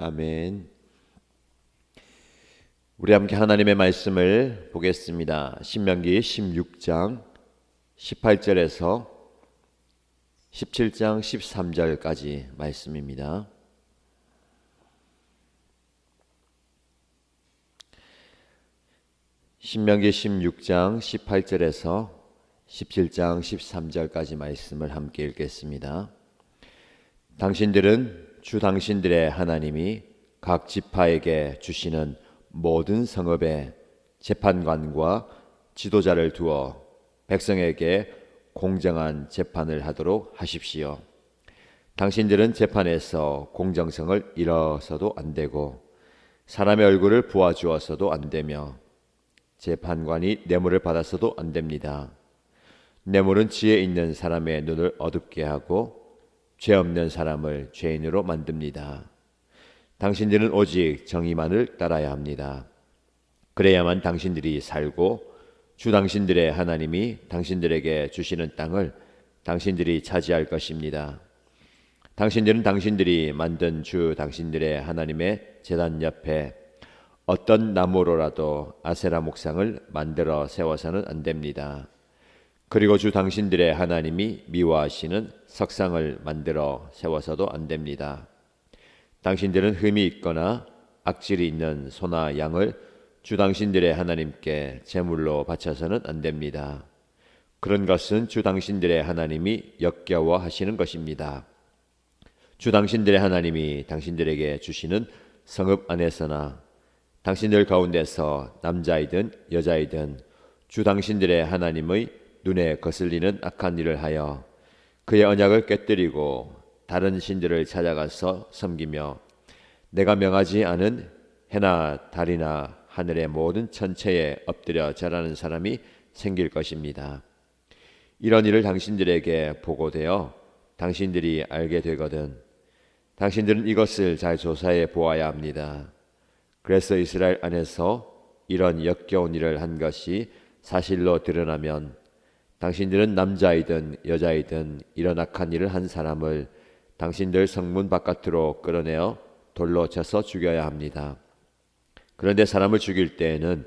아멘. 우리 함께 하나님의 말씀을 보겠습니다. 신명기 16장 18절에서 17장 13절까지 말씀입니다. 신명기 16장 18절에서 17장 13절까지 말씀을 함께 읽겠습니다. 당신들은 주 당신들의 하나님이 각 지파에게 주시는 모든 성읍에 재판관과 지도자를 두어 백성에게 공정한 재판을 하도록 하십시오. 당신들은 재판에서 공정성을 잃어서도 안 되고 사람의 얼굴을 보아주어서도 안 되며 재판관이 뇌물을 받아서도 안 됩니다. 뇌물은 지혜 있는 사람의 눈을 어둡게 하고 죄 없는 사람을 죄인으로 만듭니다. 당신들은 오직 정의만을 따라야 합니다. 그래야만 당신들이 살고 주 당신들의 하나님이 당신들에게 주시는 땅을 당신들이 차지할 것입니다. 당신들은 당신들이 만든 주 당신들의 하나님의 제단 옆에 어떤 나무로라도 아세라 목상을 만들어 세워서는 안 됩니다. 그리고 주 당신들의 하나님이 미워하시는 석상을 만들어 세워서도 안 됩니다. 당신들은 흠이 있거나 악질이 있는 소나 양을 주 당신들의 하나님께 제물로 바쳐서는 안 됩니다. 그런 것은 주 당신들의 하나님이 역겨워하시는 것입니다. 주 당신들의 하나님이 당신들에게 주시는 성읍 안에서나 당신들 가운데서 남자이든 여자이든 주 당신들의 하나님의 눈에 거슬리는 악한 일을 하여 그의 언약을 깨뜨리고 다른 신들을 찾아가서 섬기며 내가 명하지 않은 해나 달이나 하늘의 모든 천체에 엎드려 절하는 사람이 생길 것입니다. 이런 일을 당신들에게 보고되어 당신들이 알게 되거든 당신들은 이것을 잘 조사해 보아야 합니다. 그래서 이스라엘 안에서 이런 역겨운 일을 한 것이 사실로 드러나면 당신들은 남자이든 여자이든 이런 악한 일을 한 사람을 당신들 성문 바깥으로 끌어내어 돌로 쳐서 죽여야 합니다. 그런데 사람을 죽일 때에는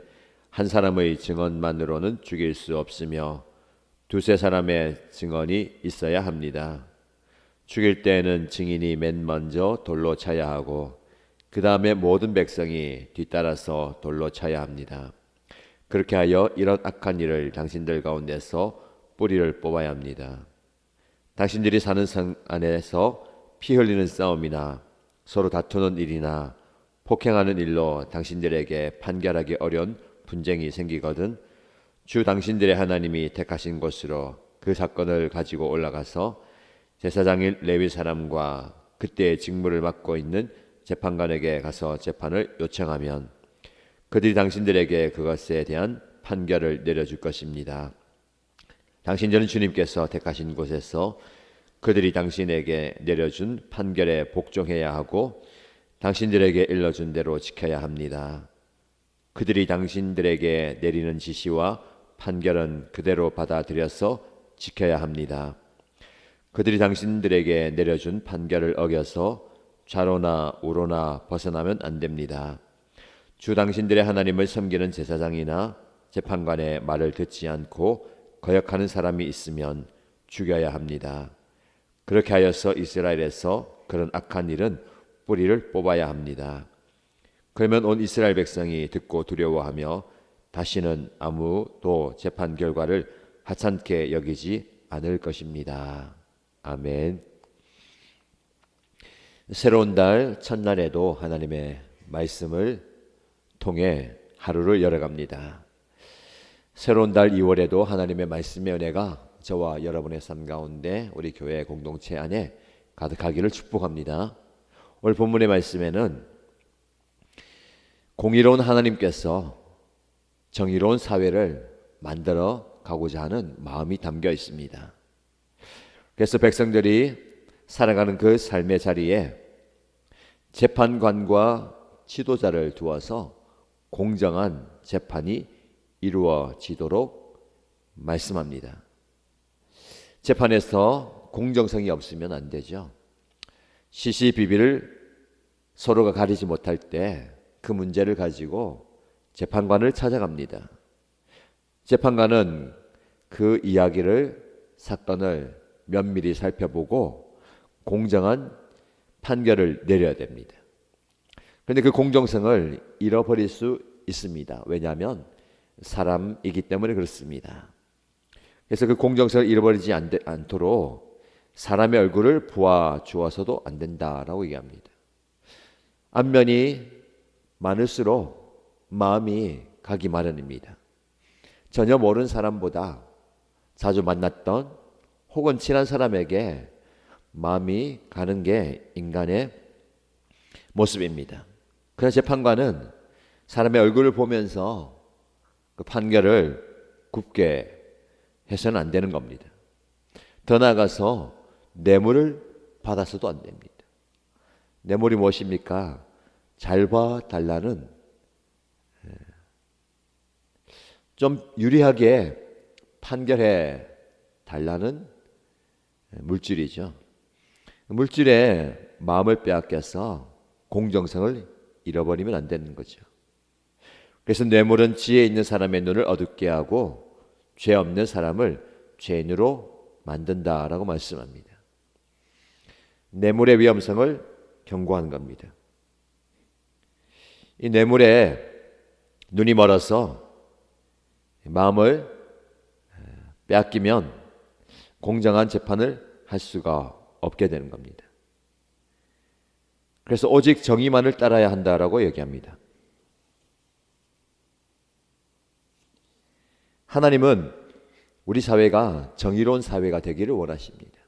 한 사람의 증언만으로는 죽일 수 없으며 두세 사람의 증언이 있어야 합니다. 죽일 때에는 증인이 맨 먼저 돌로 쳐야 하고 그 다음에 모든 백성이 뒤따라서 돌로 쳐야 합니다. 그렇게 하여 이런 악한 일을 당신들 가운데서 뿌리를 뽑아야 합니다. 당신들이 사는 성 안에서 피 흘리는 싸움이나 서로 다투는 일이나 폭행하는 일로 당신들에게 판결하기 어려운 분쟁이 생기거든 주 당신들의 하나님이 택하신 곳으로 그 사건을 가지고 올라가서 제사장인 레위 사람과 그때의 직무를 맡고 있는 재판관에게 가서 재판을 요청하면 그들이 당신들에게 그것에 대한 판결을 내려줄 것입니다. 당신들은 주님께서 택하신 곳에서 그들이 당신에게 내려준 판결에 복종해야 하고 당신들에게 일러준 대로 지켜야 합니다. 그들이 당신들에게 내리는 지시와 판결은 그대로 받아들여서 지켜야 합니다. 그들이 당신들에게 내려준 판결을 어겨서 좌로나 우로나 벗어나면 안 됩니다. 주 당신들의 하나님을 섬기는 제사장이나 재판관의 말을 듣지 않고 거역하는 사람이 있으면 죽여야 합니다. 그렇게 하여서 이스라엘에서 그런 악한 일은 뿌리를 뽑아야 합니다. 그러면 온 이스라엘 백성이 듣고 두려워하며 다시는 아무도 재판 결과를 하찮게 여기지 않을 것입니다. 아멘. 새로운 달 첫날에도 하나님의 말씀을 통해 하루를 열어갑니다. 새로운 달 2월에도 하나님의 말씀의 은혜가 저와 여러분의 삶 가운데 우리 교회 공동체 안에 가득하기를 축복합니다. 오늘 본문의 말씀에는 공의로운 하나님께서 정의로운 사회를 만들어 가고자 하는 마음이 담겨 있습니다. 그래서 백성들이 살아가는 그 삶의 자리에 재판관과 지도자를 두어서 공정한 재판이 이루어지도록 말씀합니다. 재판에서 공정성이 없으면 안 되죠. 시시비비를 서로가 가리지 못할 때 그 문제를 가지고 재판관을 찾아갑니다. 재판관은 그 사건을 면밀히 살펴보고 공정한 판결을 내려야 됩니다. 그런데 그 공정성을 잃어버릴 수 있습니다. 왜냐하면 사람이기 때문에 그렇습니다. 그래서 그 공정성을 잃어버리지 않도록 사람의 얼굴을 보아주어서도 안 된다라고 얘기합니다. 안면이 많을수록 마음이 가기 마련입니다. 전혀 모르는 사람보다 자주 만났던 혹은 친한 사람에게 마음이 가는 게 인간의 모습입니다. 그러나 재판관은 사람의 얼굴을 보면서 그 판결을 굽게 해서는 안 되는 겁니다. 더 나아가서 뇌물을 받아서도 안 됩니다. 뇌물이 무엇입니까? 잘 봐달라는, 좀 유리하게 판결해 달라는 물질이죠. 물질에 마음을 빼앗겨서 공정성을 잃어버리면 안 되는 거죠. 그래서 뇌물은 지혜 있는 사람의 눈을 어둡게 하고 죄 없는 사람을 죄인으로 만든다라고 말씀합니다. 뇌물의 위험성을 경고하는 겁니다. 이 뇌물에 눈이 멀어서 마음을 빼앗기면 공정한 재판을 할 수가 없게 되는 겁니다. 그래서 오직 정의만을 따라야 한다라고 얘기합니다. 하나님은 우리 사회가 정의로운 사회가 되기를 원하십니다.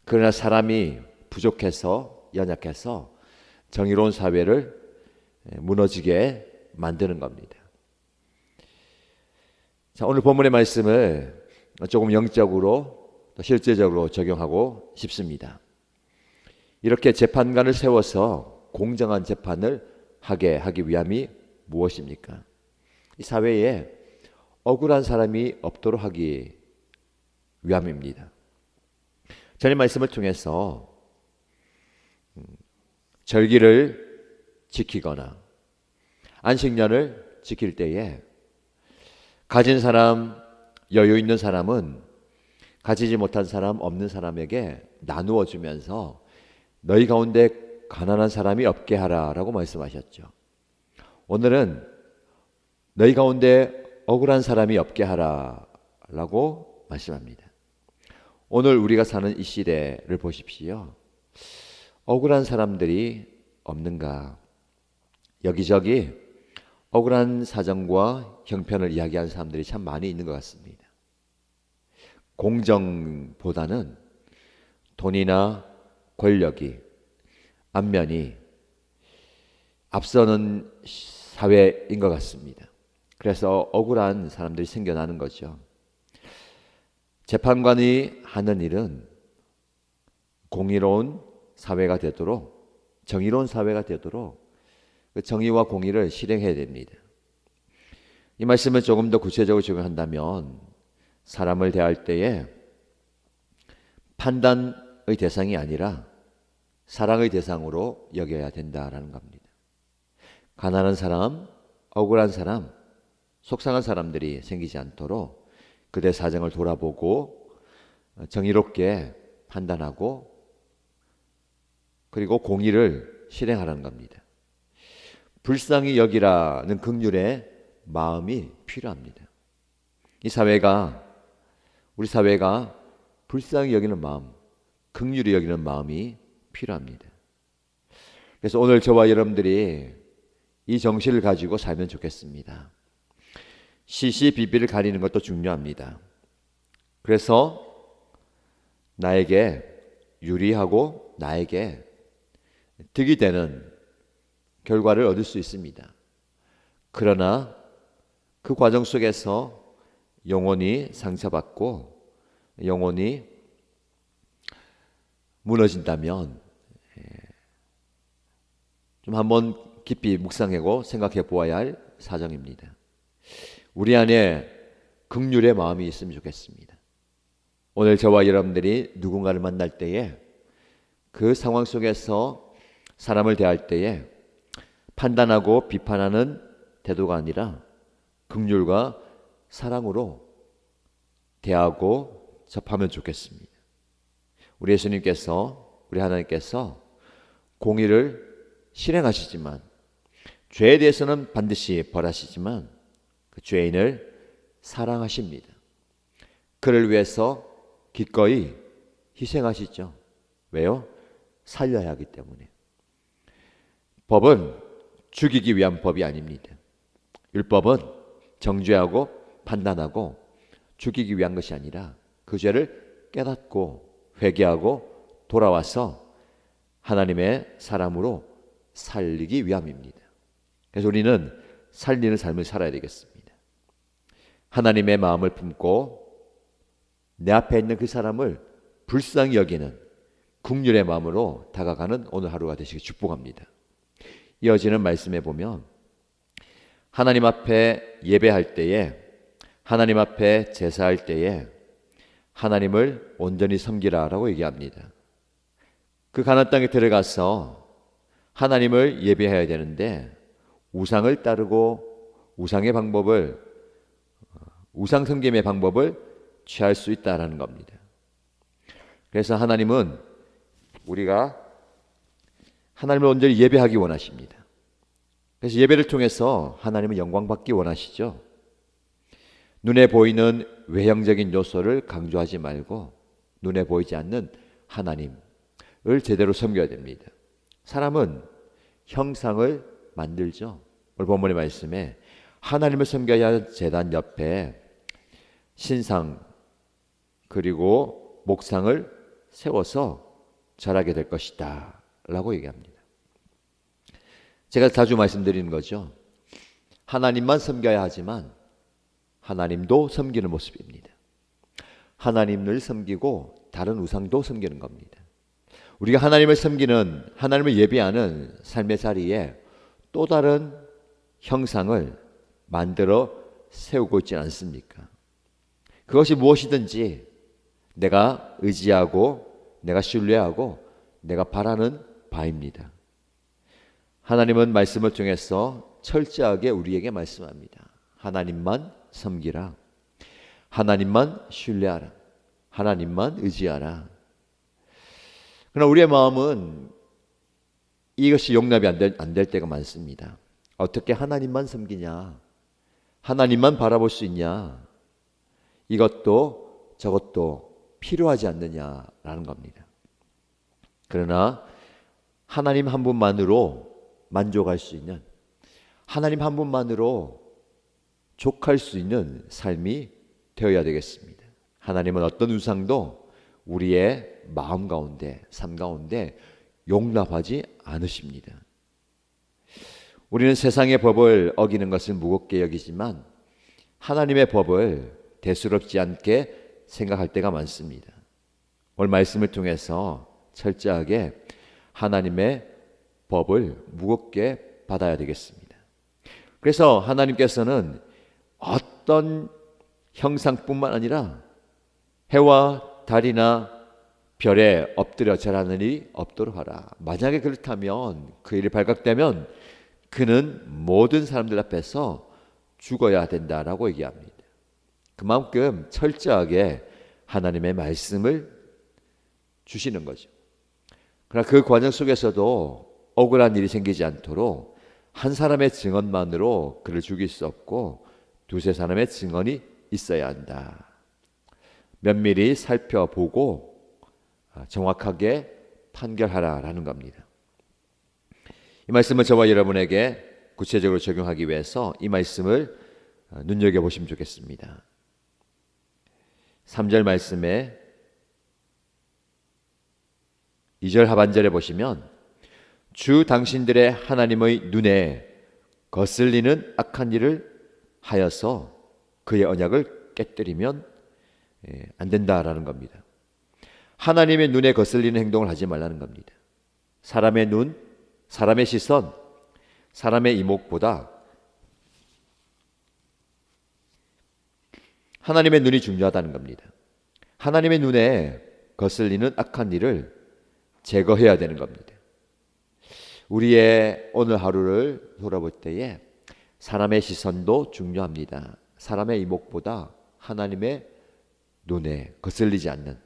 그러나 사람이 부족해서, 연약해서 정의로운 사회를 무너지게 만드는 겁니다. 자, 오늘 본문의 말씀을 조금 영적으로 또 실제적으로 적용하고 싶습니다. 이렇게 재판관을 세워서 공정한 재판을 하기 위함이 무엇입니까? 이 사회에 억울한 사람이 없도록 하기 위함입니다. 전의 말씀을 통해서 절기를 지키거나 안식년을 지킬 때에 가진 사람, 여유 있는 사람은 가지지 못한 사람, 없는 사람에게 나누어 주면서 너희 가운데 가난한 사람이 없게 하라라고 말씀하셨죠. 오늘은 너희 가운데 억울한 사람이 없게 하라라고 말씀합니다. 오늘 우리가 사는 이 시대를 보십시오. 억울한 사람들이 없는가? 여기저기 억울한 사정과 형편을 이야기하는 사람들이 참 많이 있는 것 같습니다. 공정보다는 돈이나 권력이, 안면이 앞서는 사회인 것 같습니다. 그래서 억울한 사람들이 생겨나는 거죠. 재판관이 하는 일은 공의로운 사회가 되도록, 정의로운 사회가 되도록 그 정의와 공의를 실행해야 됩니다. 이 말씀을 조금 더 구체적으로 적용한다면 사람을 대할 때에 판단의 대상이 아니라 사랑의 대상으로 여겨야 된다라는 겁니다. 가난한 사람, 억울한 사람, 속상한 사람들이 생기지 않도록 그대 사정을 돌아보고 정의롭게 판단하고 그리고 공의를 실행하라는 겁니다. 불쌍히 여기라는 긍휼의 마음이 필요합니다. 우리 사회가 불쌍히 여기는 마음, 긍휼히 여기는 마음이 필요합니다. 그래서 오늘 저와 여러분들이 이 정신을 가지고 살면 좋겠습니다. 시시비비를 가리는 것도 중요합니다. 그래서 나에게 유리하고 나에게 득이 되는 결과를 얻을 수 있습니다. 그러나 그 과정 속에서 영혼이 상처받고 영혼이 무너진다면 좀 한번 깊이 묵상하고 생각해 보아야 할 사정입니다. 우리 안에 긍휼의 마음이 있으면 좋겠습니다. 오늘 저와 여러분들이 누군가를 만날 때에 그 상황 속에서 사람을 대할 때에 판단하고 비판하는 태도가 아니라 긍휼과 사랑으로 대하고 접하면 좋겠습니다. 우리 예수님께서, 우리 하나님께서 공의를 실행하시지만, 죄에 대해서는 반드시 벌하시지만 그 죄인을 사랑하십니다. 그를 위해서 기꺼이 희생하시죠. 왜요? 살려야 하기 때문에. 법은 죽이기 위한 법이 아닙니다. 율법은 정죄하고 판단하고 죽이기 위한 것이 아니라 그 죄를 깨닫고 회개하고 돌아와서 하나님의 사람으로 살리기 위함입니다. 그래서 우리는 살리는 삶을 살아야 되겠습니다. 하나님의 마음을 품고 내 앞에 있는 그 사람을 불쌍히 여기는 긍휼의 마음으로 다가가는 오늘 하루가 되시길 축복합니다. 이어지는 말씀에 보면 하나님 앞에 예배할 때에, 하나님 앞에 제사할 때에 하나님을 온전히 섬기라라고 얘기합니다. 그 가나안 땅에 들어가서 하나님을 예배해야 되는데 우상을 따르고 우상의 방법을, 우상 섬김의 방법을 취할 수 있다라는 겁니다. 그래서 하나님은 우리가 하나님을 온전히 예배하기 원하십니다. 그래서 예배를 통해서 하나님은 영광 받기 원하시죠. 눈에 보이는 외형적인 요소를 강조하지 말고 눈에 보이지 않는 하나님을 제대로 섬겨야 됩니다. 사람은 형상을 만들죠. 오늘 본문의 말씀에 하나님을 섬겨야 할 제단 옆에 신상 그리고 목상을 세워서 절하게 될 것이다 라고 얘기합니다. 제가 자주 말씀드리는 거죠. 하나님만 섬겨야 하지만 하나님도 섬기는 모습입니다. 하나님을 섬기고 다른 우상도 섬기는 겁니다. 우리가 하나님을 섬기는, 하나님을 예배하는 삶의 자리에 또 다른 형상을 만들어 세우고 있지 않습니까? 그것이 무엇이든지 내가 의지하고 내가 신뢰하고 내가 바라는 바입니다. 하나님은 말씀을 통해서 철저하게 우리에게 말씀합니다. 하나님만 섬기라. 하나님만 신뢰하라. 하나님만 의지하라. 그러나 우리의 마음은 이것이 용납이 안 될 때가 많습니다. 어떻게 하나님만 섬기냐? 하나님만 바라볼 수 있냐? 이것도 저것도 필요하지 않느냐라는 겁니다. 그러나 하나님 한 분만으로 만족할 수 있는, 하나님 한 분만으로 족할 수 있는 삶이 되어야 되겠습니다. 하나님은 어떤 우상도 우리의 마음 가운데, 삶 가운데 용납하지 않으십니다. 우리는 세상의 법을 어기는 것을 무겁게 여기지만 하나님의 법을 대수롭지 않게 생각할 때가 많습니다. 오늘 말씀을 통해서 철저하게 하나님의 법을 무겁게 받아야 되겠습니다. 그래서 하나님께서는 어떤 형상뿐만 아니라 해와 달이나 별에 엎드려 절하는 일이 없도록 하라. 만약에 그렇다면, 그 일이 발각되면 그는 모든 사람들 앞에서 죽어야 된다라고 얘기합니다. 그만큼 철저하게 하나님의 말씀을 주시는 거죠. 그러나 그 과정 속에서도 억울한 일이 생기지 않도록 한 사람의 증언만으로 그를 죽일 수 없고 두세 사람의 증언이 있어야 한다. 면밀히 살펴보고 정확하게 판결하라라는 겁니다. 이 말씀을 저와 여러분에게 구체적으로 적용하기 위해서 이 말씀을 눈여겨보시면 좋겠습니다. 3절 말씀에 2절 하반절에 보시면 주 당신들의 하나님의 눈에 거슬리는 악한 일을 하여서 그의 언약을 깨뜨리면 안 된다라는 겁니다. 하나님의 눈에 거슬리는 행동을 하지 말라는 겁니다. 사람의 눈, 사람의 시선, 사람의 이목보다 하나님의 눈이 중요하다는 겁니다. 하나님의 눈에 거슬리는 악한 일을 제거해야 되는 겁니다. 우리의 오늘 하루를 돌아볼 때에 사람의 시선도 중요합니다. 사람의 이목보다 하나님의 눈에 거슬리지 않는,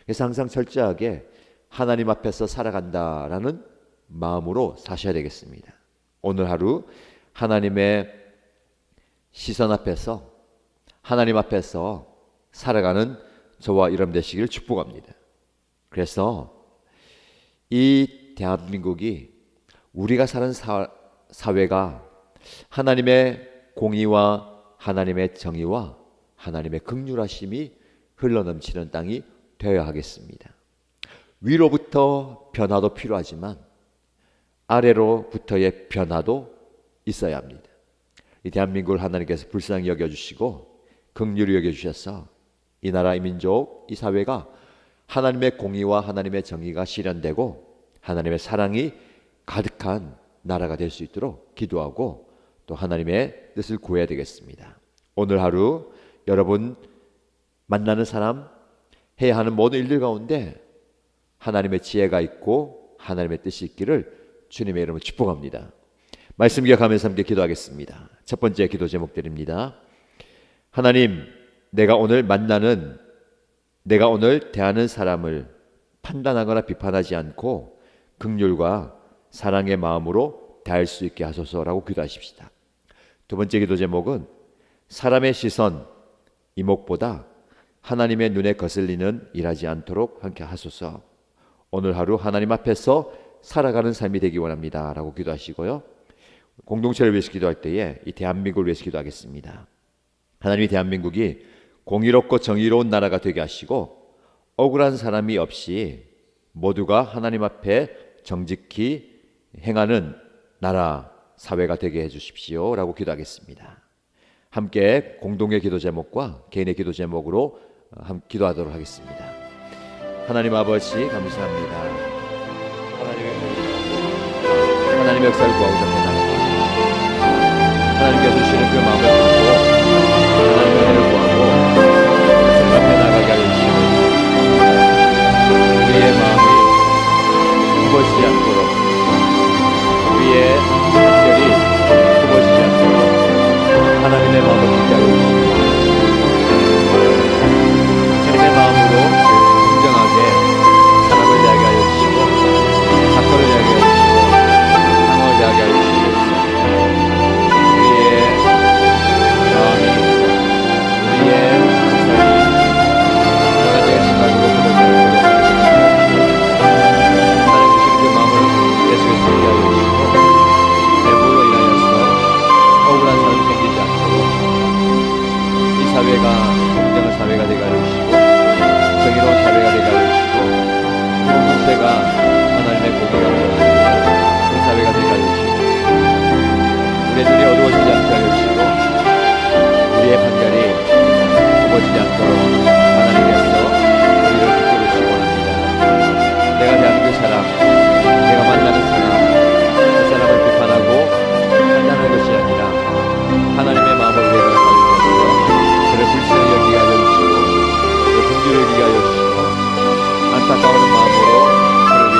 그래서 항상 철저하게 하나님 앞에서 살아간다라는 마음으로 사셔야 되겠습니다. 오늘 하루 하나님의 시선 앞에서, 하나님 앞에서 살아가는 저와 여러분 되시기를 축복합니다. 그래서 이 대한민국이, 우리가 사는 사회가 하나님의 공의와 하나님의 정의와 하나님의 긍휼하심이 흘러넘치는 땅이 되어야 하겠습니다. 위로부터 변화도 필요하지만 아래로부터의 변화도 있어야 합니다. 이 대한민국을 하나님께서 불쌍히 여겨주시고 긍휼히 여겨주셔서 이 나라, 이 민족, 이 사회가 하나님의 공의와 하나님의 정의가 실현되고 하나님의 사랑이 가득한 나라가 될 수 있도록 기도하고 또 하나님의 뜻을 구해야 되겠습니다. 오늘 하루 여러분 만나는 사람, 해야 하는 모든 일들 가운데 하나님의 지혜가 있고 하나님의 뜻이 있기를 주님의 이름으로 축복합니다. 말씀 기억하면서 함께 기도하겠습니다. 첫 번째 기도 제목드립니다. 하나님, 내가 오늘 대하는 사람을 판단하거나 비판하지 않고 긍휼과 사랑의 마음으로 대할 수 있게 하소서라고 기도하십시다. 두 번째 기도 제목은 사람의 시선, 이목보다 하나님의 눈에 거슬리는 일하지 않도록 함께 하소서. 오늘 하루 하나님 앞에서 살아가는 삶이 되기 원합니다 라고 기도하시고요, 공동체를 위해서 기도할 때에 이 대한민국을 위해서 기도하겠습니다. 하나님이 대한민국이 공의롭고 정의로운 나라가 되게 하시고 억울한 사람이 없이 모두가 하나님 앞에 정직히 행하는 나라, 사회가 되게 해주십시오 라고 기도하겠습니다. 함께 공동의 기도 제목과 개인의 기도 제목으로 기도하도록 하겠습니다. 하나님 아버지 감사합니다. 하나님의 역사를 구하고자 합니다. 하나님께서 주시는 그 마음을 품고 하나님의 은혜를 구하고 주님 앞에 나가게 하여 주시고 우리의 마음이 굽어지지 않도록, 우리의 한결이 굽어지지 않도록 하나님의 마음을 품게 하여 주시고 주님의 마음으로 공정하게 사람을 대하게 하여 주시고 사건을 대하게 하여 주시고 상황을 대하게 하여 주시고 우리의 마음이, 우리의 시선이 하나님의 생각으로 그려져 있도록 하나님 주시는 그 마음을 계속해서 하게 하여 주시고 내부로 인하여서 억울한 사람이 생기지 않도록 이 사회가 공정한 사회가 되게 하여 주시고 정의로운 사회가 되게 하여 주시고 공동체가 하나님의 공의가 되어지는 그 사회가 되게 하여 주시고 우리의 눈이 어두워지지 않게 하여 주시고 우리의 판결이 굽어지지 않도록 하나님께서 우리를 붙들어 주시기 원합니다. 내가 대하는 그 사람, 내가 만나는 사람, 그 사람을 비판하고 판단하는 것이 아니라 하나님의 마음을 우리가 가지고서 그를 불쌍히 여기게 하여 주시고 그를 긍휼히 여기게 하여 주시고 안타까운 마음으로 그를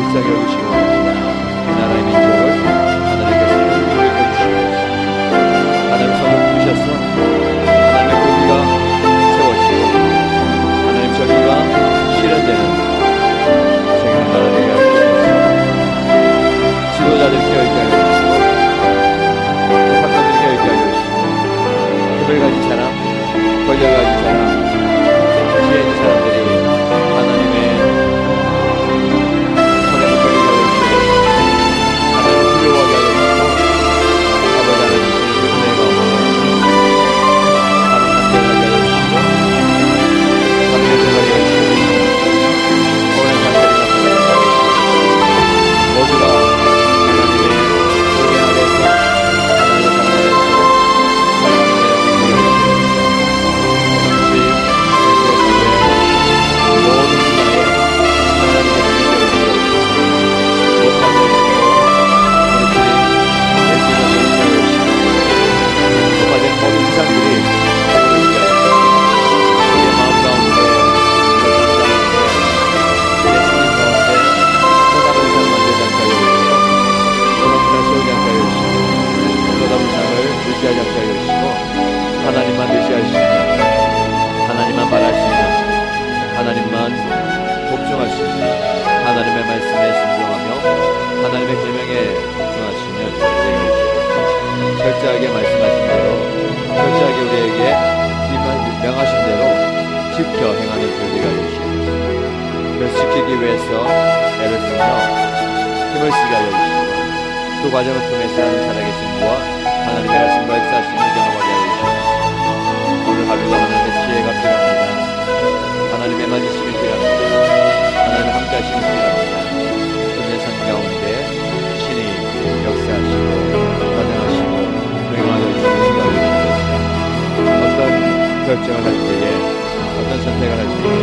불쌍히 여기시기 원합니다. 이 나라의 민족을 하나님께서 힘을 주시옵소서. 하나님 손을 부셔서 하나님의 고비가 세워지고 하나님 정의가 실현되는 정의는 나라 되게 하여 주시옵소서. 지도자들께 있게 하여 주시고 재판관들께 있게 하여 주시고 힘을 가진 사람, 권력을 가진 사람, 지혜 있는 사람들이 하나님의 손에 붙들리게 하여 주시고 하나님을 두려워하게 하여 주시고 아버지 하나님 은혜가 없는 하나님 함께하게 하여 주시고 함께하게 하여 주시고 오랜 장면이 나타나게 하여 주시고 모두가 하나님의 은혜 아래서 하나님의 사랑 아래서 살아가는 데 하나님만 의지하시며 하나님만 바라시며 하나님만 복종하시며 하나님의 말씀에 순종하며 하나님의 계명에 복종하시며 철저하게 말씀하신 대로 철저하게 우리에게 명하신 대로 지켜 행하는 저희가 되시옵소서. 그래서 지키기 위해서 애를 쓰며 힘을 쓰게 하여 주시고 그 과정을 통해서 하나님 살아계신 부와 하나님의 말씀과 역사하심을 경험하게 하여 주시옵소서. 오늘 하루도 하나님의 지혜가 필요합니다. 하나님의 만지심이 필요합니다. 하나님의 함께하심이 필요합니다. 주님의 선 가운데 신이 역사하시고 과정하시고 명령하여 주시옵소서. 어떤 결정을 할 때에 어떤 선택을 할 때에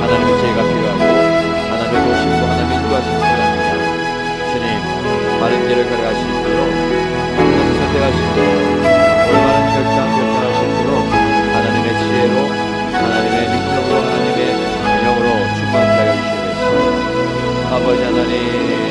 하나님의 지혜가 필요하고 하나님의 도심도 하나님의 인도하심이 필요합니다. 주님 바른 길을 걸어가시도록 그것을 선택하시도록 올바른 결정하시도록 하나님의 지혜로 하나님의 능력으로 하나님의 영으로 충만하게 하여 주시옵소서. 아버지 하나님